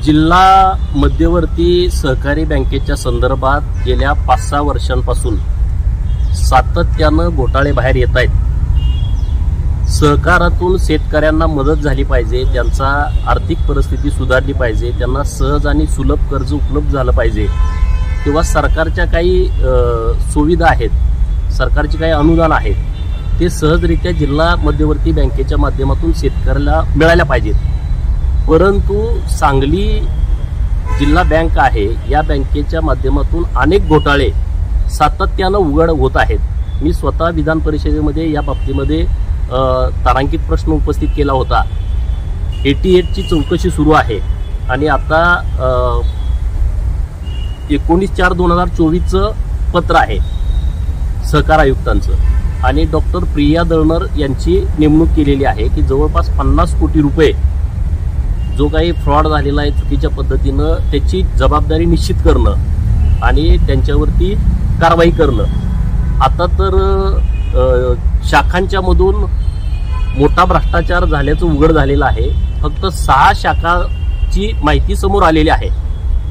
जिल्हा मध्यवर्ती सहकारी बँकेच्या संदर्भात गेल्या 5-6 वर्षांपासून सातत्यानं घोटाळे बाहेर येत आहेत। सहकारातून शेतकऱ्यांना मदत झाली पाहिजे, त्यांचा आर्थिक परिस्थिती सुधारली पाहिजे, त्यांना सहज आणि सुलभ कर्ज उपलब्ध झालं पाहिजे किंवा सरकारच्या काही सुविधा आहेत, सरकारची काही अनुदान आहेत, ते सहजरित्या जिल्हा मध्यवर्ती बँकेच्या माध्यमातून शेतकऱ्याला मिळायला पाहिजेत। परंतु सांगली जिल्हा बँक आहे, या बँकेच्या माध्यमातून अनेक घोटाळे सातत्यानं उघड होत आहेत। मी स्वतः विधान परिषदेमध्ये या बाबतीमध्ये तारांकित प्रश्न उपस्थित केला होता। 88 ची चौकशी सुरू आहे आणि आता 19/4/2024 पत्र आहे सहकार आयुक्तांचं आणि डॉक्टर प्रिया दळणर यांची नेमणूक केलेली आहे की जवळपास 50 कोटी रुपये जो काही फ्रॉड झालेला आहे चुकीच्या पद्धतीनं त्याची जबाबदारी निश्चित करणं आणि त्यांच्यावरती कारवाई करणं। आता तर शाखांच्या मधून मोठा भ्रष्टाचार झाल्याचं उघड झालेलं आहे। फक्त 6 शाखांची माहिती समोर आलेली आहे।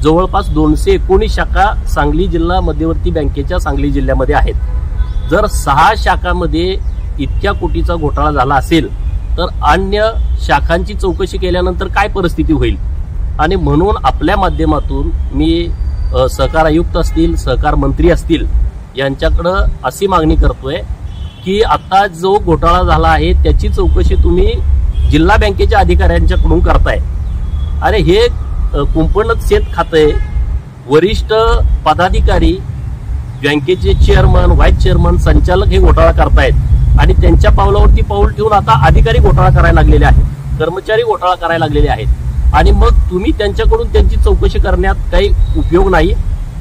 जवळपास 219 शाखा सांगली जिल्हा मध्यवर्ती बँकेच्या सांगली जिल्ह्यामध्ये आहेत। जर 6 शाखांमध्ये इतक्या कोटीचा घोटाळा झाला असेल तर अन्य शाखांची चौकशी केल्यानंतर काय परिस्थिती होईल। आणि म्हणून आपल्या माध्यमातून मी सहकार आयुक्त असतील, सहकार मंत्री असतील यांच्याकडे अशी मागणी करतोय की आता जो घोटाळा झाला आहे त्याची चौकशी तुम्ही जिल्हा बँकेच्या अधिकाऱ्यांच्याकडून करताय। अरे हे कुंपणच शेत खाते, वरिष्ठ पदाधिकारी, बँकेचे चेअरमन, व्हाईस चेअरमन, संचालक हे घोटाळा करतायत आणि त्यांच्या पावलावरती पाऊल ठेवून आता अधिकारी घोटाळा करायला लागलेले आहेत, कर्मचारी घोटाळा करायला लागलेले आहेत आणि मग तुम्ही त्यांच्याकडून त्यांची चौकशी करण्यात काही उपयोग नाही।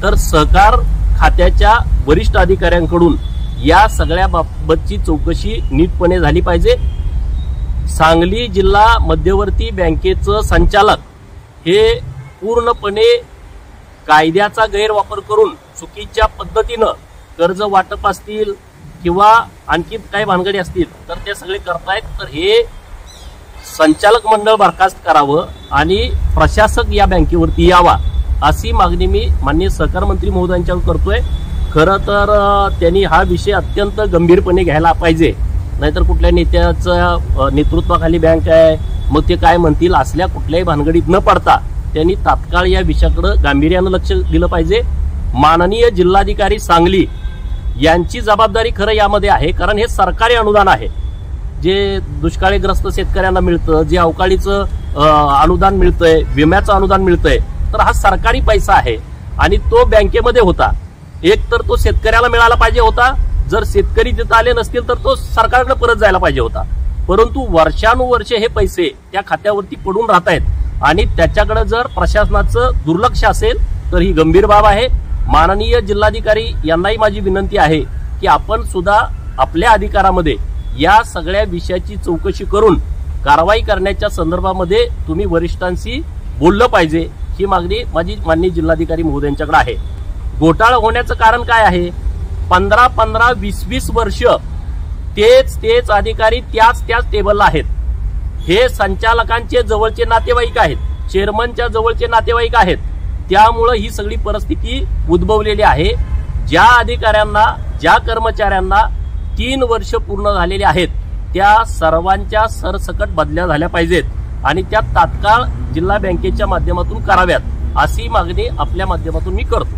तर सहकार खात्याच्या वरिष्ठ अधिकाऱ्यांकडून या सगळ्या बाबतची चौकशी नीटपणे झाली पाहिजे। सांगली जिल्हा मध्यवर्ती बँकेचं संचालक हे पूर्णपणे कायद्याचा गैरवापर करून चुकीच्या पद्धतीनं कर्ज वाटप असतील किंवा आणखी काही भानगडी असतील तर ते सगळे करतायत। तर हे संचालक मंडळ बरखास्त करावं आणि प्रशासक या बँकेवरती यावा अशी मागणी मी माननीय सहकार मंत्री महोदयांच्याकडे करतोय। खरं तर त्यांनी हा विषय अत्यंत गंभीरपणे घ्यायला पाहिजे, नाहीतर कुठल्या नेत्याच्या नेतृत्वाखाली बँक आहे मग ते काय म्हणतील असल्या कुठल्याही भानगडीत न पडता त्यांनी तात्काळ या विषयाकडे गांभीर्यानं लक्ष दिलं पाहिजे। माननीय जिल्हाधिकारी सांगली यांची जबाबदारी खरं यामध्ये आहे, कारण हे सरकारी अनुदान आहे जे दुष्काळीग्रस्त शेतकऱ्यांना मिळतं, जे अवकाळीचं अनुदान मिळतंय, विम्याचं अनुदान मिळतंय, तर हा सरकारी पैसा आहे आणि तो बँकेमध्ये होता। एक तर तो शेतकऱ्याला मिळाला पाहिजे होता, जर शेतकरी तिथं आले नसतील तर तो सरकारकडे परत जायला पाहिजे होता। परंतु वर्षानुवर्षे हे पैसे त्या खात्यावरती पडून राहत आहेत आणि त्याच्याकडे जर प्रशासनाचं दुर्लक्ष असेल तर ही गंभीर बाब आहे। माननीय जिल्हाधिकारी यांनाही माझी विनंती आहे की आपण सुद्धा आपल्या अधिकारामध्ये या सगळ्या विषयाची चौकशी करून कारवाई करण्याच्या संदर्भामध्ये तुम्ही वरिष्ठांशी बोललं पाहिजे, ही मागणी माझी माननीय जिल्हाधिकारी महोदयांच्याकडे आहे। घोटाळा होण्याचं कारण काय आहे? 15-15, 20-20 वर्ष तेच अधिकारी त्याच टेबलला आहेत। हे संचालकांचे जवळचे नातेवाईक आहेत, चेअरमनच्या जवळचे नातेवाईक आहेत, त्यामुळे ही सगळी परिस्थिती उद्भवलेली आहे। ज्या अधिकाऱ्यांना, ज्या कर्मचाऱ्यांना 3 वर्ष पूर्ण झालेले आहेत त्या सर्वांच्या सरसकट बदल्या झाल्या पाहिजेत आणि त्या तात्काळ जिल्हा बँकेच्या माध्यमातून कराव्यात अशी मागणी आपल्या माध्यमातून मी करतो।